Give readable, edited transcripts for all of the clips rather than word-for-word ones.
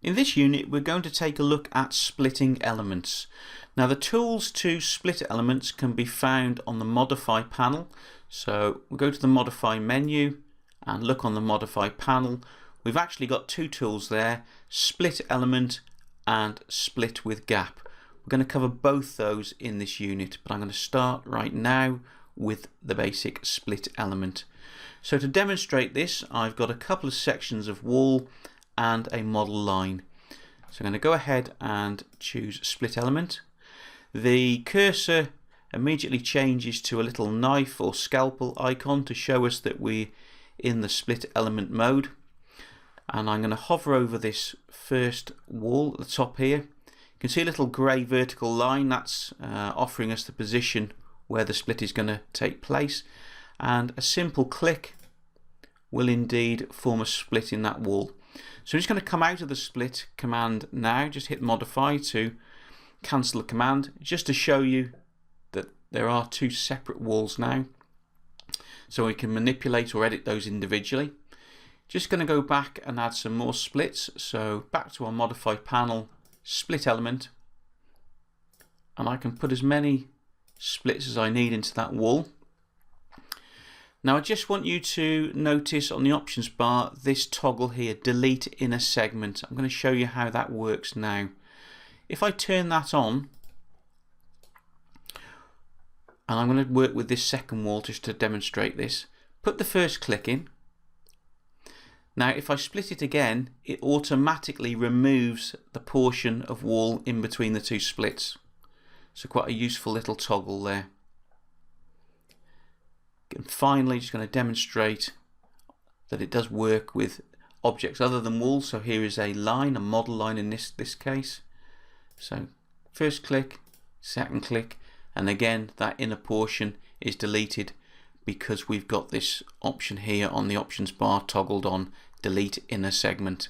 In this unit we're going to take a look at splitting elements. Now the tools to split elements can be found on the Modify panel. So we'll go to the Modify menu and look on the Modify panel. We've actually got two tools there, Split Element and Split with Gap. We're going to cover both those in this unit, but I'm going to start right now with the basic split element. So to demonstrate this, I've got a couple of sections of wall and a model line. So I'm going to go ahead and choose split element. The cursor immediately changes to a little knife or scalpel icon to show us that we're in the split element mode. And I'm going to hover over this first wall at the top here. You can see a little grey vertical line that's offering us the position where the split is going to take place, and a simple click will indeed form a split in that wall. So I'm just going to come out of the split command now, just hit modify to cancel the command, just to show you that there are two separate walls now, so we can manipulate or edit those individually. Just going to go back and add some more splits, so back to our modify panel, split element, and I can put as many splits as I need into that wall. Now I just want you to notice on the options bar this toggle here, delete inner segment. I'm going to show you how that works now. If I turn that on, and I'm going to work with this second wall just to demonstrate this, put the first click in. Now if I split it again, it automatically removes the portion of wall in between the two splits. So quite a useful little toggle there. And finally, just going to demonstrate that it does work with objects other than walls. So here is a line, a model line in this case. So first click, second click, and again that inner portion is deleted because we've got this option here on the options bar toggled on, delete inner segment.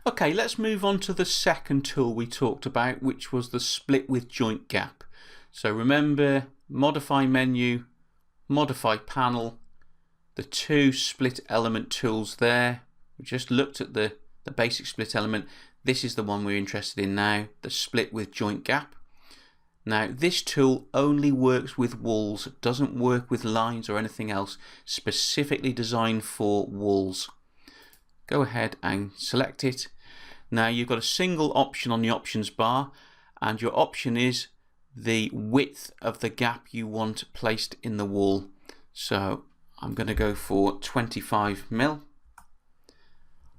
Okay, let's move on to the second tool we talked about, which was the split with joint gap. So remember, modify menu, modify panel, the two split element tools there. We just looked at the basic split element. This is the one we're interested in now, the split with joint gap. Now this tool only works with walls, it doesn't work with lines or anything else, specifically designed for walls. Go ahead and select it. Now you've got a single option on the options bar, and your option is the width of the gap you want placed in the wall. So I'm going to go for 25 mil.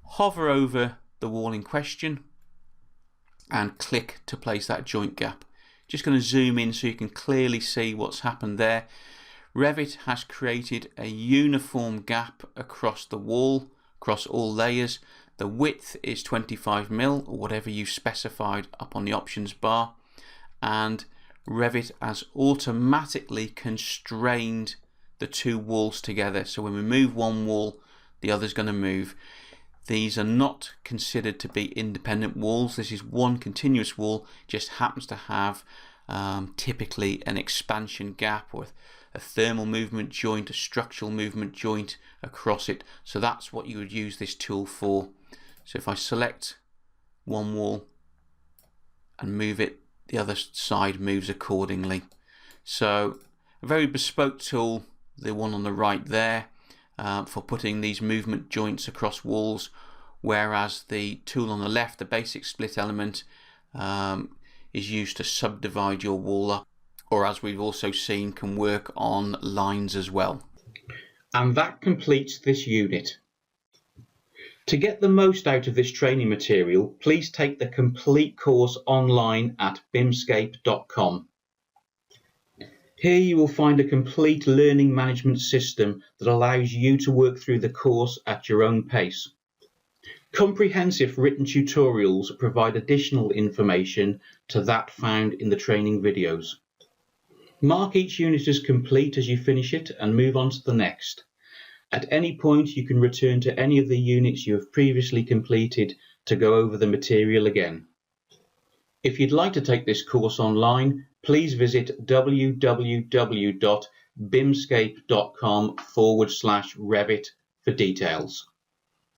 Hover over the wall in question and click to place that joint gap. Just going to zoom in so you can clearly see what's happened there. Revit has created a uniform gap across the wall, across all layers. The width is 25 mil or whatever you specified up on the options bar, and Revit has automatically constrained the two walls together. So when we move one wall, the other's going to move. These are not considered to be independent walls. This is one continuous wall, just happens to have typically an expansion gap or a thermal movement joint, a structural movement joint across it. So that's what you would use this tool for. So if I select one wall and move it, the other side moves accordingly. So a very bespoke tool, the one on the right there, for putting these movement joints across walls, whereas the tool on the left, the basic split element, is used to subdivide your wall up, or as we've also seen, can work on lines as well. And that completes this unit. To get the most out of this training material, please take the complete course online at bimscape.com. Here you will find a complete learning management system that allows you to work through the course at your own pace. Comprehensive written tutorials provide additional information to that found in the training videos. Mark each unit as complete as you finish it and move on to the next. At any point you can return to any of the units you have previously completed to go over the material again. If you'd like to take this course online, please visit www.bimscape.com/Revit for details.